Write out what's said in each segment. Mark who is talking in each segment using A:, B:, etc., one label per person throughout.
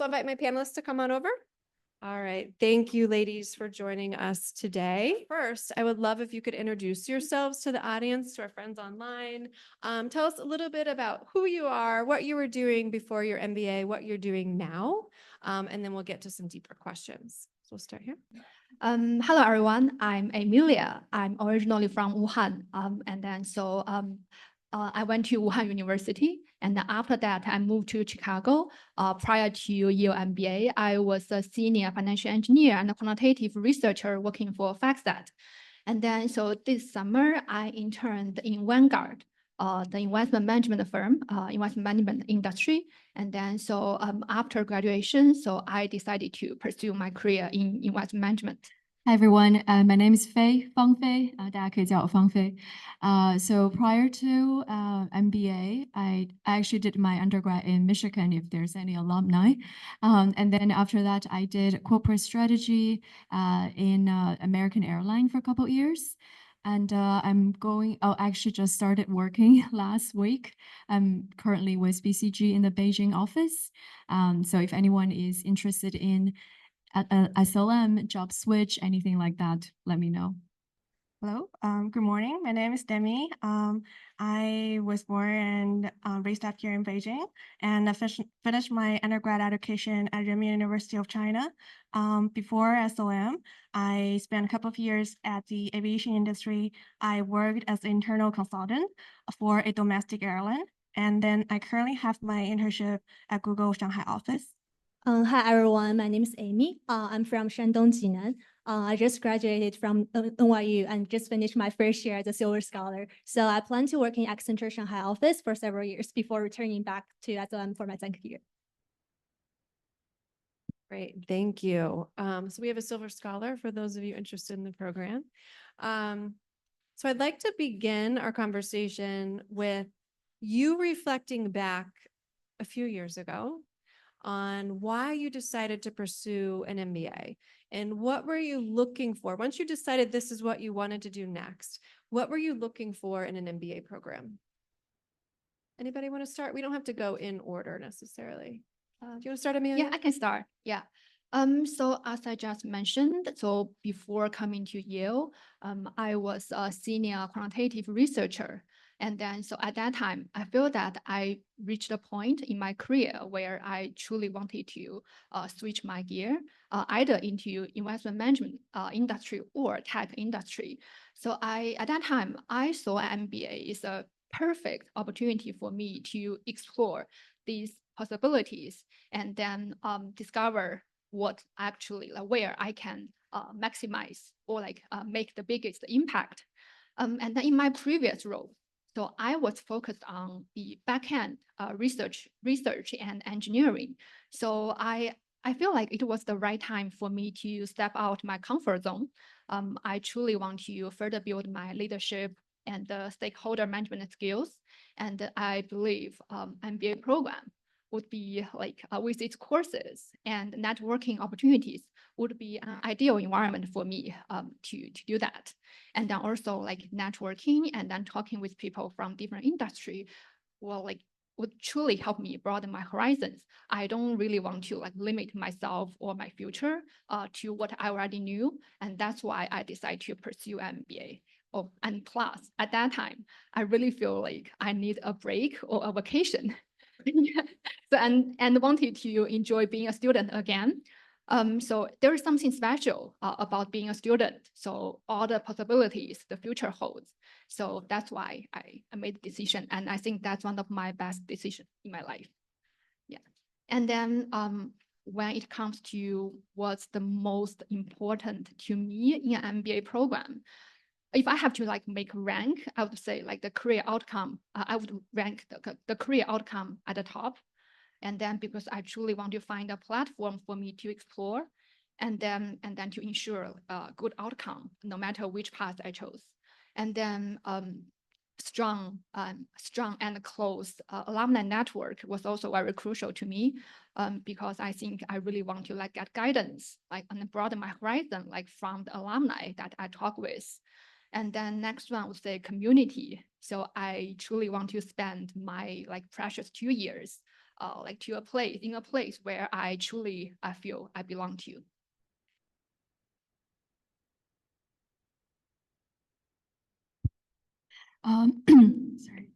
A: So I'll invite my panelists to come on over. All right. Thank you, ladies, for joining us today. First, I would love if you could introduce yourselves to the audience, to our friends online. Tell us a little bit about who you are, what you were doing before your MBA, what you're doing now, and then we'll get to some deeper questions. So we'll start here.
B: Hello, everyone. I'm Amelia. I'm originally from Wuhan. I went to Wuhan University. And after that, I moved to Chicago. Prior to Yale MBA, I was a senior financial engineer and a quantitative researcher working for FactSet. So this summer, I interned in Vanguard, the investment management firm, investment management industry. After graduation, I decided to pursue my career in investment management.
C: Hi everyone, my name is Fang Fei. 大家可以叫我方菲. So prior to MBA, I actually did my undergrad in Michigan, if there's any alumni. And then after that, I did corporate strategy in American Airlines for a couple of years. And actually just started working last week. I'm currently with BCG in the Beijing office. So if anyone is interested in SLM, job switch, anything like that, let me know.
D: Hello, good morning. My name is Demi. I was born and raised up here in Beijing, and I finished my undergrad education at Renmin University of China. Before SLM, I spent a couple of years at the aviation industry. I worked as an internal consultant for a domestic airline, and then I currently have my internship at Google Shanghai office.
E: Hi everyone, my name is Amy. I'm from Shandong, Jinan. I just graduated from NYU and just finished my first year as a Silver Scholar. So I plan to work in Accenture Shanghai office for several years before returning back to SLM for my second year.
A: Great, thank you. So we have a Silver Scholar for those of you interested in the program. So I'd like to begin our conversation with you reflecting back a few years ago on why you decided to pursue an MBA and what were you looking for? Once you decided this is what you wanted to do next, what were you looking for in an MBA program? Anybody want to start? We don't have to go in order necessarily. Do you want to start, Amelia?
B: Yeah, I can start. Yeah. So as I just mentioned, so before coming to Yale, I was a senior quantitative researcher. So at that time, I feel that I reached a point in my career where I truly wanted to switch my gear, either into investment management industry or tech industry. So at that time, I saw MBA is a perfect opportunity for me to explore these possibilities and then discover what actually where I can maximize or make the biggest impact. And then in my previous role, so I was focused on the backend research and engineering. So I feel like it was the right time for me to step out my comfort zone. I truly want to further build my leadership and the stakeholder management skills. And I believe MBA program would be with its courses and networking opportunities would be an ideal environment for me to do that. And then also networking and then talking with people from different industry would truly help me broaden my horizons. I don't really want to limit myself or my future to what I already knew. And that's why I decided to pursue MBA. Oh, and plus at that time, I really feel like I need a break or a vacation. So and wanted to enjoy being a student again. So there is something special about being a student. So all the possibilities the future holds. So that's why I made the decision. And I think that's one of my best decisions in my life. Yeah. And then when it comes to what's the most important to me in an MBA program, if I have to make rank, I would say the career outcome, I would rank the career outcome at the top. And then because I truly want to find a platform for me to explore and then to ensure a good outcome, no matter which path I chose. And then strong and close alumni network was also very crucial to me because I think I really want to get guidance, and broaden my horizon, from the alumni that I talk with. And then next one would say community. So I truly want to spend my precious 2 years like to a place, in a place where I feel I belong to.
C: Sorry.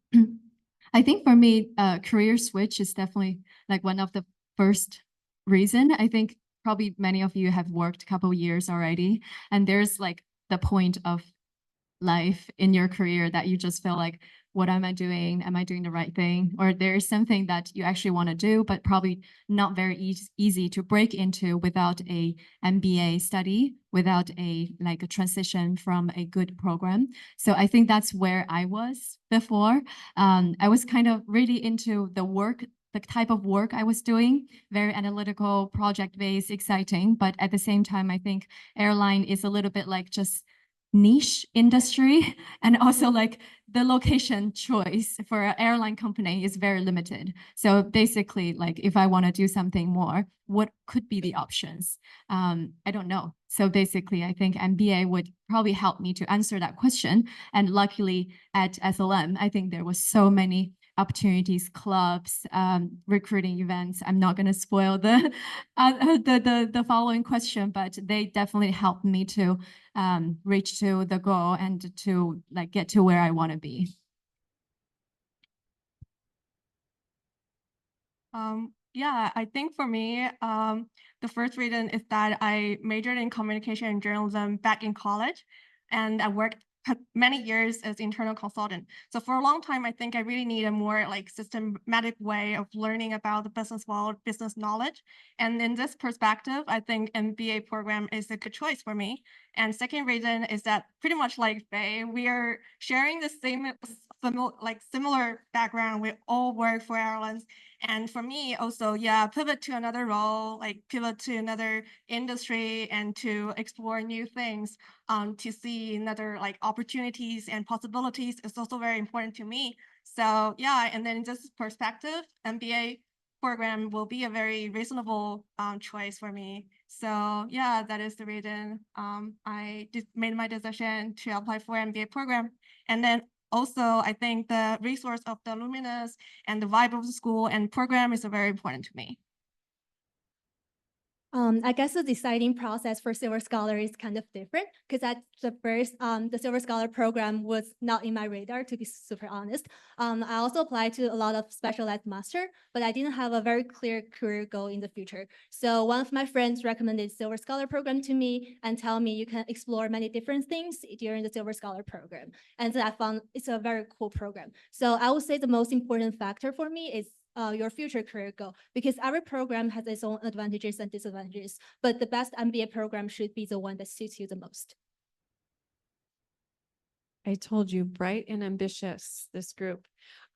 C: I think for me, career switch is definitely like one of the first reason. I think probably many of you have worked a couple years already, and there's like the point of life in your career that you just feel like, what am I doing? Am I doing the right thing? Or there's something that you actually want to do, but probably not very easy to break into without a MBA study, without a like a transition from a good program. So I think that's where I was before. I was kind of really into the work, the type of work I was doing, very analytical, project-based, exciting. But at the same time, I think airline is a little bit like just niche industry, and also like the location choice for an airline company is very limited. So basically, like if I want to do something more, what could be the options? I don't know. So basically, I think MBA would probably help me to answer that question. And luckily at SLM, I think there was so many opportunities, clubs, recruiting events. I'm not going to spoil the following question, but they definitely helped me to reach to the goal and to like get to where I want to be.
D: Yeah, I think for me, the first reason is that I majored in communication and journalism back in college, and I worked many years as internal consultant. So for a long time, I think I really need a more like systematic way of learning about the business world, business knowledge. And in this perspective, I think MBA program is a good choice for me. And second reason is that pretty much like Faye, we are sharing the same similar background. We all work for airlines. And for me also, yeah, pivot to another role, like pivot to another industry and to explore new things, to see another like opportunities and possibilities is also very important to me. So yeah, and then in this perspective, MBA program will be a very reasonable choice for me. So yeah, that is the reason I made my decision to apply for MBA program. And then also, I think the resource of the alumnus and the vibe of the school and program is very important to me.
E: I guess the deciding process for Silver Scholar is kind of different because at the first, the Silver Scholar program was not in my radar, to be super honest. I also applied to a lot of special ed master, but I didn't have a very clear career goal in the future. So one of my friends recommended Silver Scholar program to me and tell me you can explore many different things during the Silver Scholar program. And so I found it's a very cool program. So I would say the most important factor for me is your future career goal, because every program has its own advantages and disadvantages, but the best MBA program should be the one that suits you the most.
A: I told you, bright and ambitious, this group.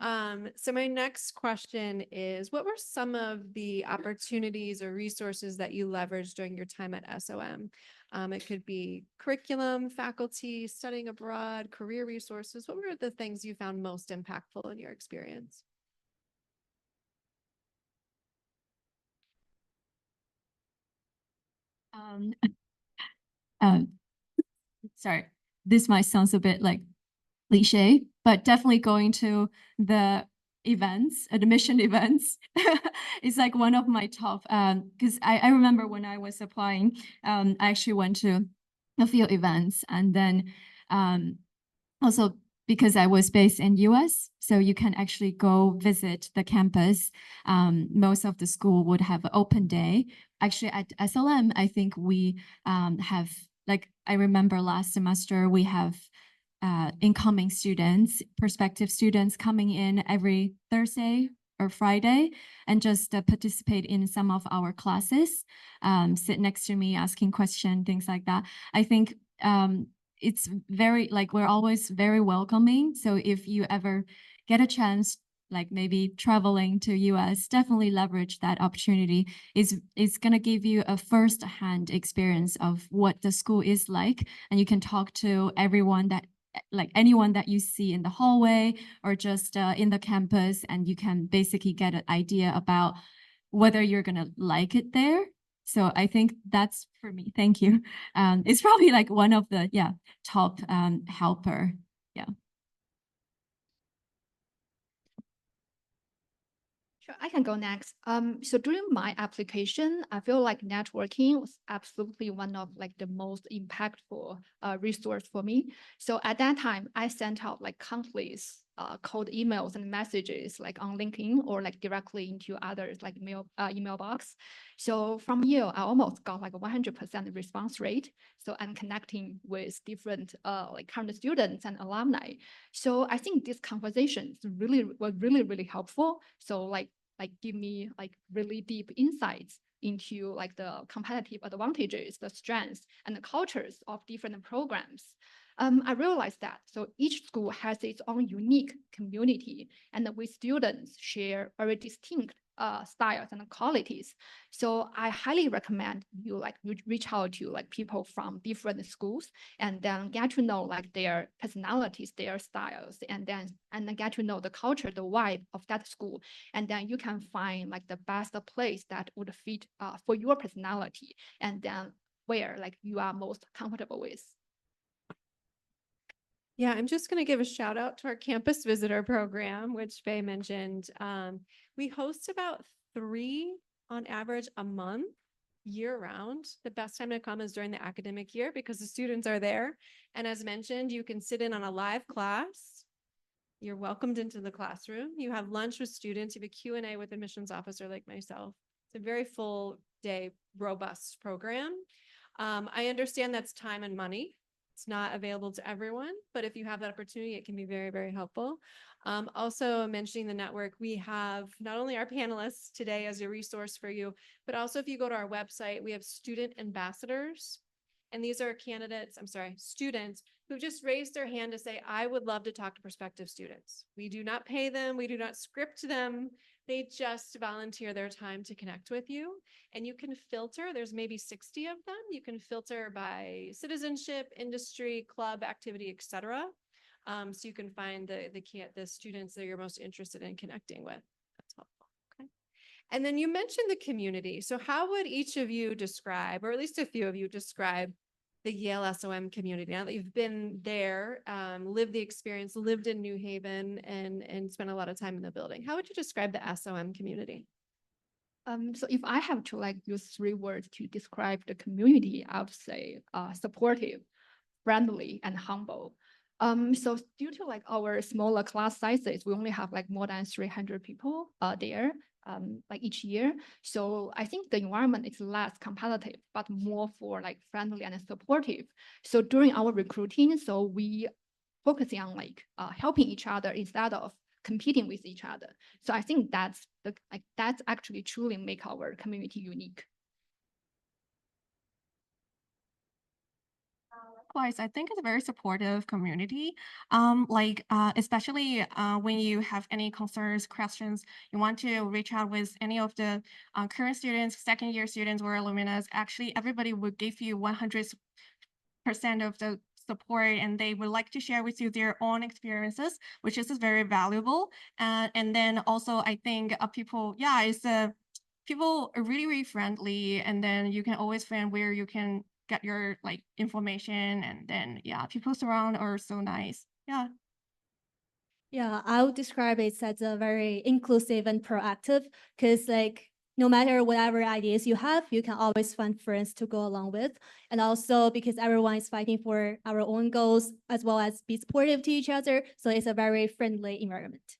A: So my next question is, what were some of the opportunities or resources that you leveraged during your time at SOM? It could be curriculum, faculty, studying abroad, career resources. What were the things you found most impactful in your experience?
C: Sorry, this might sound a bit like cliche, but definitely going to the events, admission events is like one of my top, because I remember when I was applying, I actually went to a few events, and then also because I was based in US, so you can actually go visit the campus. Most of the school would have an open day. Actually, at SLM, I think we have, like, I remember last semester, we have incoming students, prospective students coming in every Thursday or Friday and just participate in some of our classes, sit next to me, asking questions, things like that. I think it's very, like, we're always very welcoming. So if you ever get a chance, like maybe traveling to US, definitely leverage that opportunity. It's going to give you a first-hand experience of what the school is like, and you can talk to everyone that, like anyone that you see in the hallway or just in the campus, and you can basically get an idea about whether you're going to like it there. So I think that's for me. Thank you. It's probably like one of the top helper. Yeah.
B: Sure, I can go next. So during my application, I feel like networking was absolutely one of like the most impactful resource for me. So at that time, I sent out like countless cold emails and messages like on LinkedIn or like directly into others like email box. So from Yale, I almost got like a 100% response rate. So I'm connecting with different like current students and alumni. So I think these conversations were really helpful. So like give me like really deep insights into like the competitive advantages, the strengths, and the cultures of different programs. I realized that so each school has its own unique community, and we students share very distinct styles and qualities. So I highly recommend you like reach out to like people from different schools and then get to know like their personalities, their styles, and then get to know the culture, the vibe of that school, and then you can find like the best place that would fit for your personality, and then where like you are most comfortable with.
A: Yeah, I'm just going to give a shout out to our campus visitor program, which Faye mentioned. We host about 3 on average a month year round. The best time to come is during the academic year because the students are there. And as mentioned, you can sit in on a live class. You're welcomed into the classroom. You have lunch with students. You have a Q&A with admissions officer like myself. It's a very full day, robust program. I understand that's time and money. It's not available to everyone, but if you have that opportunity, it can be very helpful. Also mentioning the network, we have not only our panelists today as a resource for you, but also if you go to our website, we have student ambassadors. And these are students who just raised their hand to say, I would love to talk to prospective students. We do not pay them. We do not script them. They just volunteer their time to connect with you. And you can filter, there's maybe 60 of them. You can filter by citizenship, industry, club, activity, etc. So you can find the students that you're most interested in connecting with. That's helpful. Okay. And then you mentioned the community. So how would each of you describe, or at least a few of you describe, the Yale SOM community now that you've been there, lived the experience, lived in New Haven, and spent a lot of time in the building? How would you describe the SOM community?
B: So if I have to like use 3 words to describe the community, I would say supportive, friendly, and humble. So due to like our smaller class sizes, we only have like more than 300 people there like each year. So I think the environment is less competitive, but more for like friendly and supportive. So during our recruiting, so we focusing on like helping each other instead of competing with each other. So I think that's actually truly make our community unique.
D: Likewise, I think it's a very supportive community. Especially when you have any concerns, questions, you want to reach out with any of the current students, second year students, or alumni. Actually, everybody would give you 100% of the support, and they would like to share with you their own experiences, which is very valuable. And then also, I think people are really friendly, and then you can always find where you can get your like information, and then people surround are so nice.
E: Yeah, I would describe it as a very inclusive and proactive, because like no matter whatever ideas you have, you can always find friends to go along with. And also because everyone is fighting for our own goals as well as be supportive to each other. So it's a very friendly environment.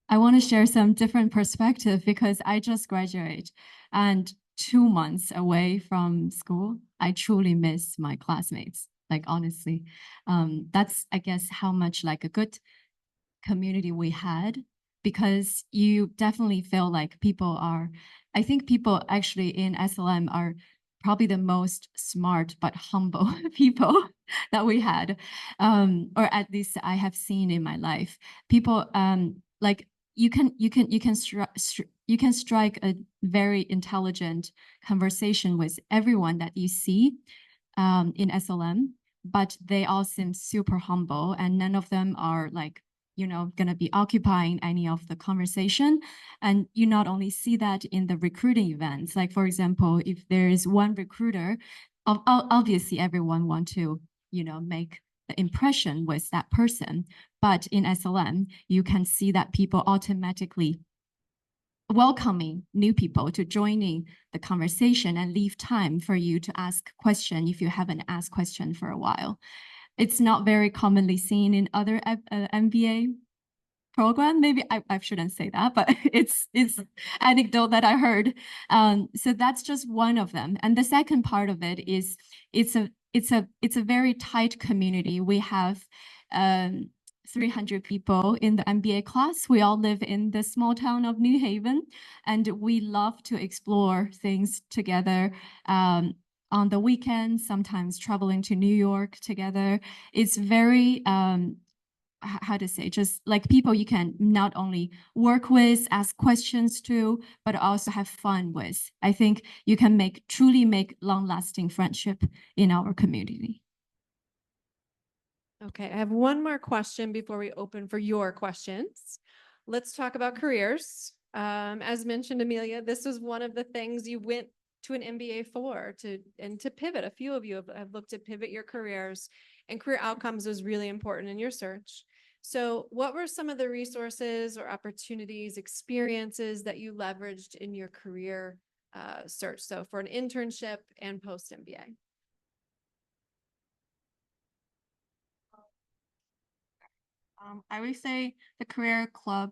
C: I want to share some different perspective because I just graduated and 2 months away from school, I truly miss my classmates. Like, honestly, that's, I guess, how much like a good community we had, because you definitely feel like I think people actually in SLM are probably the most smart but humble people that we had, or at least I have seen in my life. People like you can strike a very intelligent conversation with everyone that you see in SLM, but they all seem super humble, and none of them are like, going to be occupying any of the conversation. And you not only see that in the recruiting events, like, for example, if there is one recruiter, obviously everyone want to, make the impression with that person. But in SLM, you can see that people automatically welcoming new people to joining the conversation and leave time for you to ask question if you haven't asked question for a while. It's not very commonly seen in other MBA program. Maybe I shouldn't say that, but it's anecdote that I heard. So that's just one of them. And the second part of it is it's a very tight community. We have 300 people in the MBA class. We all live in the small town of New Haven, and we love to explore things together. On the weekends, sometimes traveling to New York together. It's very how to say, just like people you can not only work with, ask questions to, but also have fun with. I think you can truly make long-lasting friendship in our community.
A: Okay, I have one more question before we open for your questions. Let's talk about careers. As mentioned, Amelia, this was one of the things you went to an MBA for, to pivot. A few of you have looked to pivot your careers, and career outcomes was really important in your search. So what were some of the resources or opportunities, experiences that you leveraged in your career search? So for an internship and post-MBA.
D: I would say the career club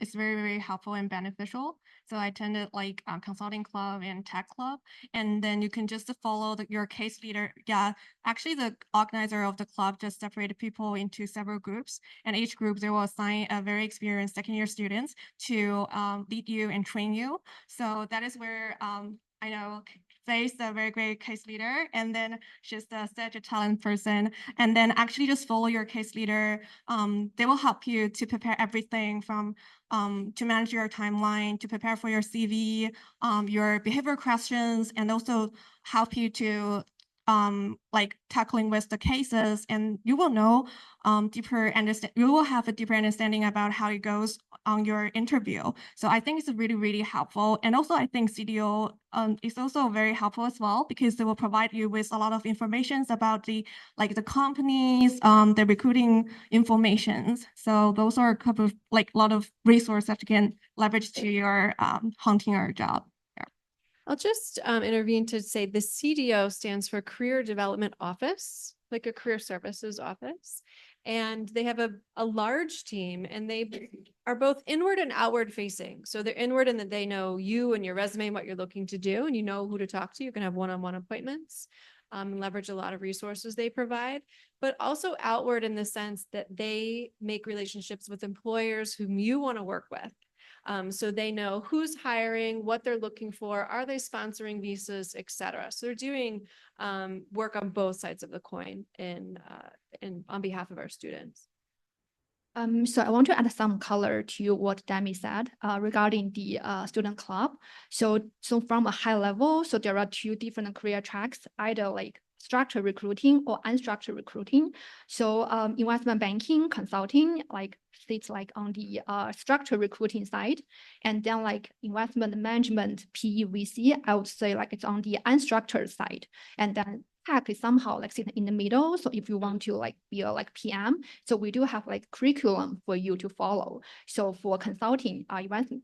D: is very, very helpful and beneficial. So I attended like consulting club and tech club, and then you can just follow your case leader. Yeah, actually the organizer of the club just separated people into several groups, and each group they will assign a very experienced second-year students to lead you and train you. So that is where I know Faye's a very great case leader, and then she's such a talent person. And then actually just follow your case leader. They will help you to prepare everything from to manage your timeline, to prepare for your CV, your behavior questions, and also help you to like tackling with the cases, and you will know you will have a deeper understanding about how it goes on your interview. So I think it's really, really helpful. And also I think CDO is also very helpful as well, because they will provide you with a lot of information about the companies, the recruiting informations. So those are a couple of a lot of resources that you can leverage to your hunting or job.
A: I'll just intervene to say the CDO stands for Career Development Office, like a career services office. And they have a large team, and they are both inward and outward facing. So they're inward in that they know you and your resume and what you're looking to do, and you know who to talk to. You can have one-on-one appointments, and leverage a lot of resources they provide, but also outward in the sense that they make relationships with employers whom you want to work with. So they know who's hiring, what they're looking for, are they sponsoring visas, et cetera. So they're doing work on both sides of the coin on behalf of our students.
B: So I want to add some color to what Demi said regarding the student club. So from a high level, so there are two different career tracks, either like structured recruiting or unstructured recruiting. So investment banking, consulting, like sits like on the structured recruiting side, and then like investment management, PE, VC, I would say like it's on the unstructured side, and then tech is somehow like sitting in the middle. So if you want to like be a like PM, so we do have like curriculum for you to follow. So for consulting,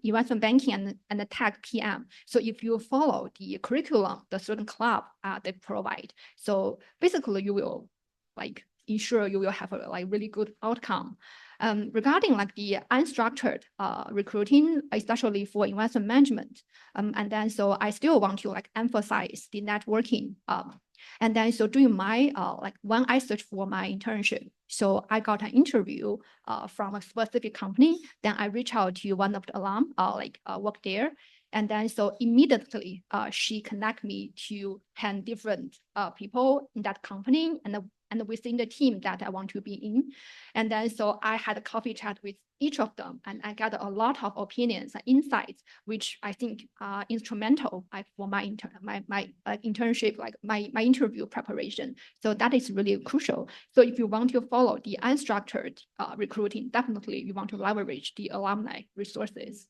B: investment banking and the tech PM. So if you follow the curriculum, the student club they provide, so basically you will like ensure you will have a like really good outcome. Regarding like the unstructured recruiting, especially for investment management, and then so I still want to like emphasize the networking. And then so during my like when I searched for my internship, so I got an interview from a specific company. Then I reached out to one of the alum work there. And then so immediately she connect me to 10 different people in that company and within the team that I want to be in. And then so I had a coffee chat with each of them, and I got a lot of opinions and insights, which I think are instrumental for my internship, like my interview preparation. So that is really crucial. So if you want to follow the unstructured recruiting, definitely you want to leverage the alumni resources.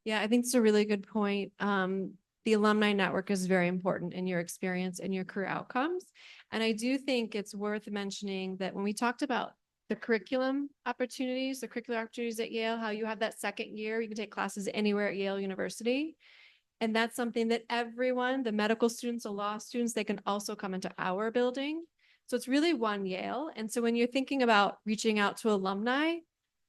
A: Yeah, I think it's a really good point. The alumni network is very important in your experience and your career outcomes. And I do think it's worth mentioning that when we talked about the curriculum opportunities, the curricular opportunities at Yale, how you have that second year, you can take classes anywhere at Yale University. And that's something that everyone, the medical students, the law students, they can also come into our building. So it's really one Yale. And so when you're thinking about reaching out to alumni,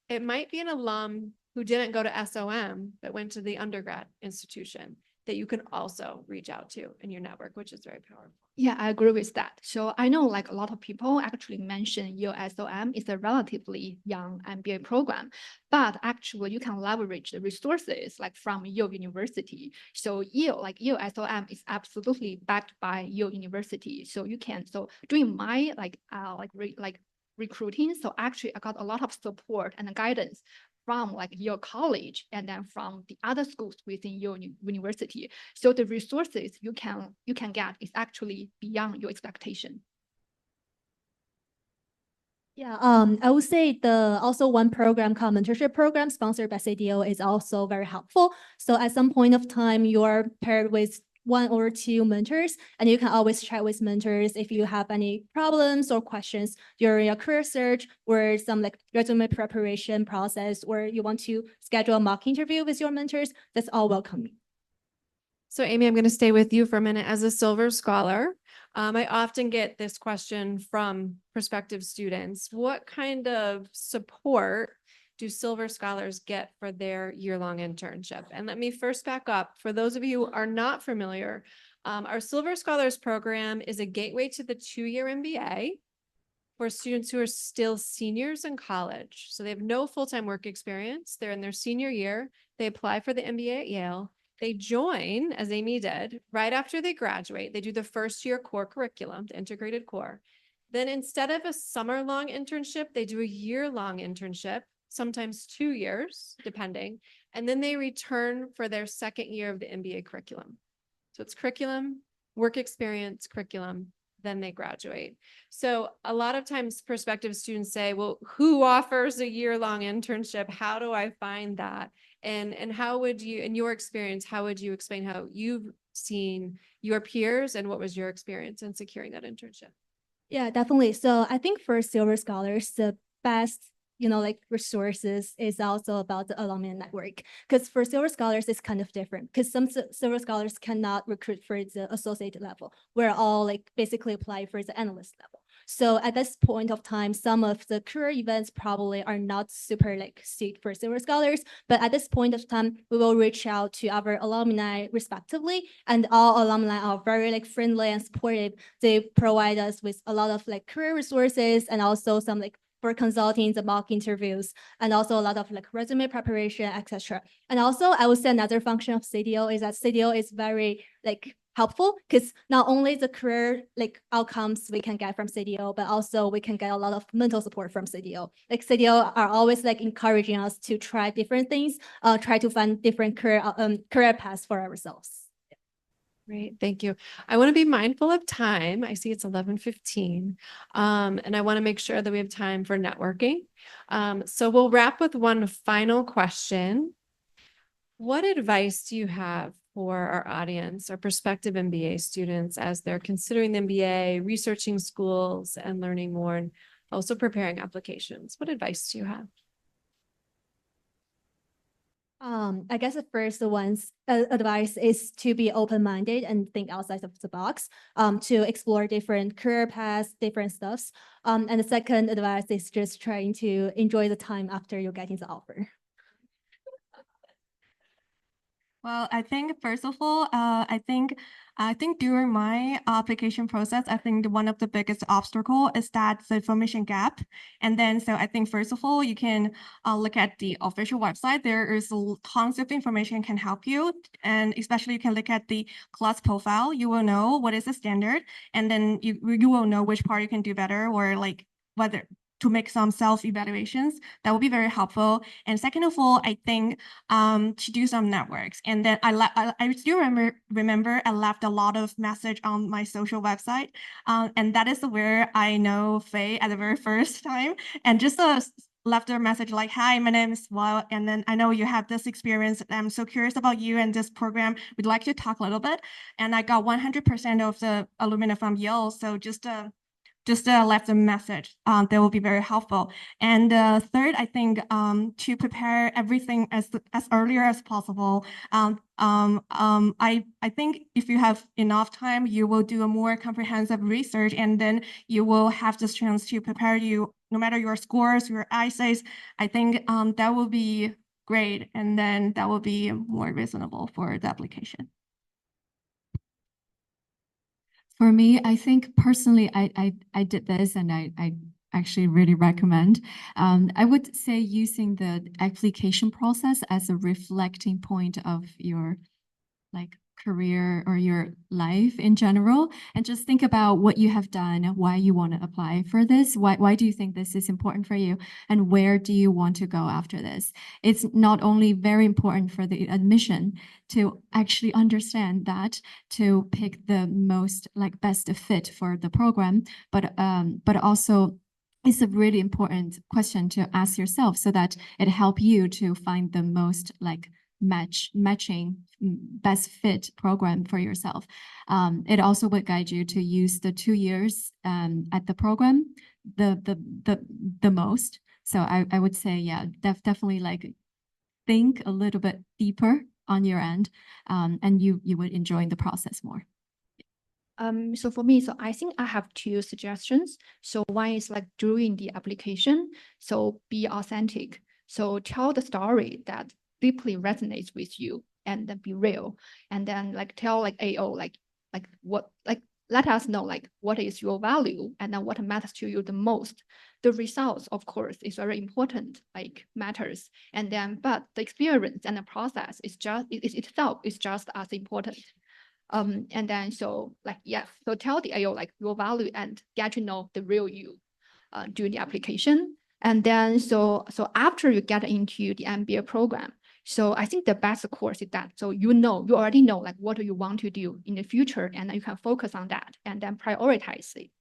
A: it might be an alum who didn't go to SOM, but went to the undergrad institution that you can also reach out to in your network, which is very powerful.
B: Yeah, I agree with that. So I know like a lot of people actually mention Yale SOM is a relatively young MBA program, but actually you can leverage the resources like from Yale University. So Yale SOM is absolutely backed by Yale University. So you can, so during my recruiting, so actually I got a lot of support and guidance from like your college and then from the other schools within your university. So the resources you can get is actually beyond your expectation.
E: Yeah, I would say also one program called mentorship program sponsored by CDO is also very helpful. So at some point of time, you're paired with one or two mentors, and you can always chat with mentors if you have any problems or questions during your career search or some like resume preparation process, or you want to schedule a mock interview with your mentors. That's all welcome.
A: So Amy, I'm going to stay with you for a minute as a Silver Scholar. I often get this question from prospective students. What kind of support do Silver Scholars get for their year-long internship? And let me first back up. For those of you who are not familiar, our Silver Scholars program is a gateway to the 2-year MBA for students who are still seniors in college. So they have no full-time work experience. They're in their senior year. They apply for the MBA at Yale. They join, as Amy did, right after they graduate. They do the first year core curriculum, the integrated core. Then instead of a summer-long internship, they do a year-long internship, sometimes 2 years, depending. And then they return for their second year of the MBA curriculum. So it's curriculum, work experience, curriculum, then they graduate. So a lot of times prospective students say, well, who offers a year-long internship? How do I find that? And how would you, in your experience, how would you explain how you've seen your peers and what was your experience in securing that internship?
E: Yeah, definitely. So I think for Silver Scholars, the best like resources is also about the alumni network. Because for Silver Scholars, it's kind of different because some Silver Scholars cannot recruit for the associate level. We're all like basically apply for the analyst level. So at this point of time, some of the career events probably are not super like suited for Silver Scholars, but at this point of time, we will reach out to our alumni respectively, and all alumni are very like friendly and supportive. They provide us with a lot of like career resources and also some like for consulting, the mock interviews, and also a lot of like resume preparation, etc. And also I would say another function of CDO is that CDO is very like helpful because not only the career like outcomes we can get from CDO, but also we can get a lot of mental support from CDO. Like CDO are always like encouraging us to try different things, try to find different career paths for ourselves.
A: Great, thank you. I want to be mindful of time. I see it's 11:15, and I want to make sure that we have time for networking. So we'll wrap with one final question. What advice do you have for our audience or prospective MBA students as they're considering the MBA, researching schools and learning more, and also preparing applications? What advice do you have?
E: I guess the first one's advice is to be open-minded and think outside of the box, to explore different career paths, different stuffs. And the second advice is just trying to enjoy the time after you're getting the offer.
D: Well, I think first of all, I think during my application process, I think one of the biggest obstacle is that the information gap. And then, so I think first of all, you can look at the official website. There is tons of information can help you, and especially you can look at the class profile. You will know what is the standard, and then you will know which part you can do better, or like whether to make some self-evaluations. That will be very helpful. And second of all, I think to do some networks. And then I still remember I left a lot of message on my social website. And that is where I know Faye at the very first time. And just left a message like, hi, my name is Wow, and then I know you have this experience. I'm so curious about you and this program. We'd like to talk a little bit. And I got 100% of the alumni from Yale. So just just left a message. That will be very helpful. And third, I think to prepare everything as earlier as possible. I think if you have enough time, you will do a more comprehensive research, and then you will have this chance to prepare you, no matter your scores, your essays. I think that will be great, and then that will be more reasonable for the application.
C: For me, I think personally, I did this and I actually really recommend. I would say using the application process as a reflecting point of your like career or your life in general, and just think about what you have done, why you want to apply for this, why do you think this is important for you, and where do you want to go after this. It's not only very important for the admission to actually understand that, to pick the most like best fit for the program, but also it's a really important question to ask yourself so that it helps you to find the most like matching best fit program for yourself. It also would guide you to use the 2 years at the program the most. So I would say, yeah, definitely like think a little bit deeper on your end, and you would enjoy the process more.
B: So for me, so I think I have two suggestions. So one is like during the application, so be authentic. So tell the story that deeply resonates with you, and then be real. And then like tell like AO like what like let us know like what is your value and then what matters to you the most. The results, of course, is very important, like matters. And then but the experience and the process is just itself is just as important. And then so like, yeah, so tell the AO like your value and get to know the real you during the application. And then so after you get into the MBA program, so I think the best course is that, so you already know like what do you want to do in the future, and then you can focus on that and then prioritize it.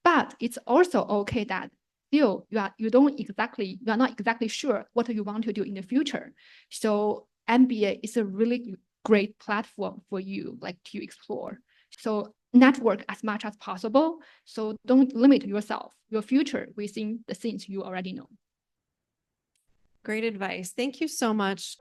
B: But it's also okay that still you are not exactly sure what you want to do in the future. So MBA is a really great platform for you like to explore. So network as much as possible. So don't limit your future within the things you already know.
A: Great advice. Thank you so much.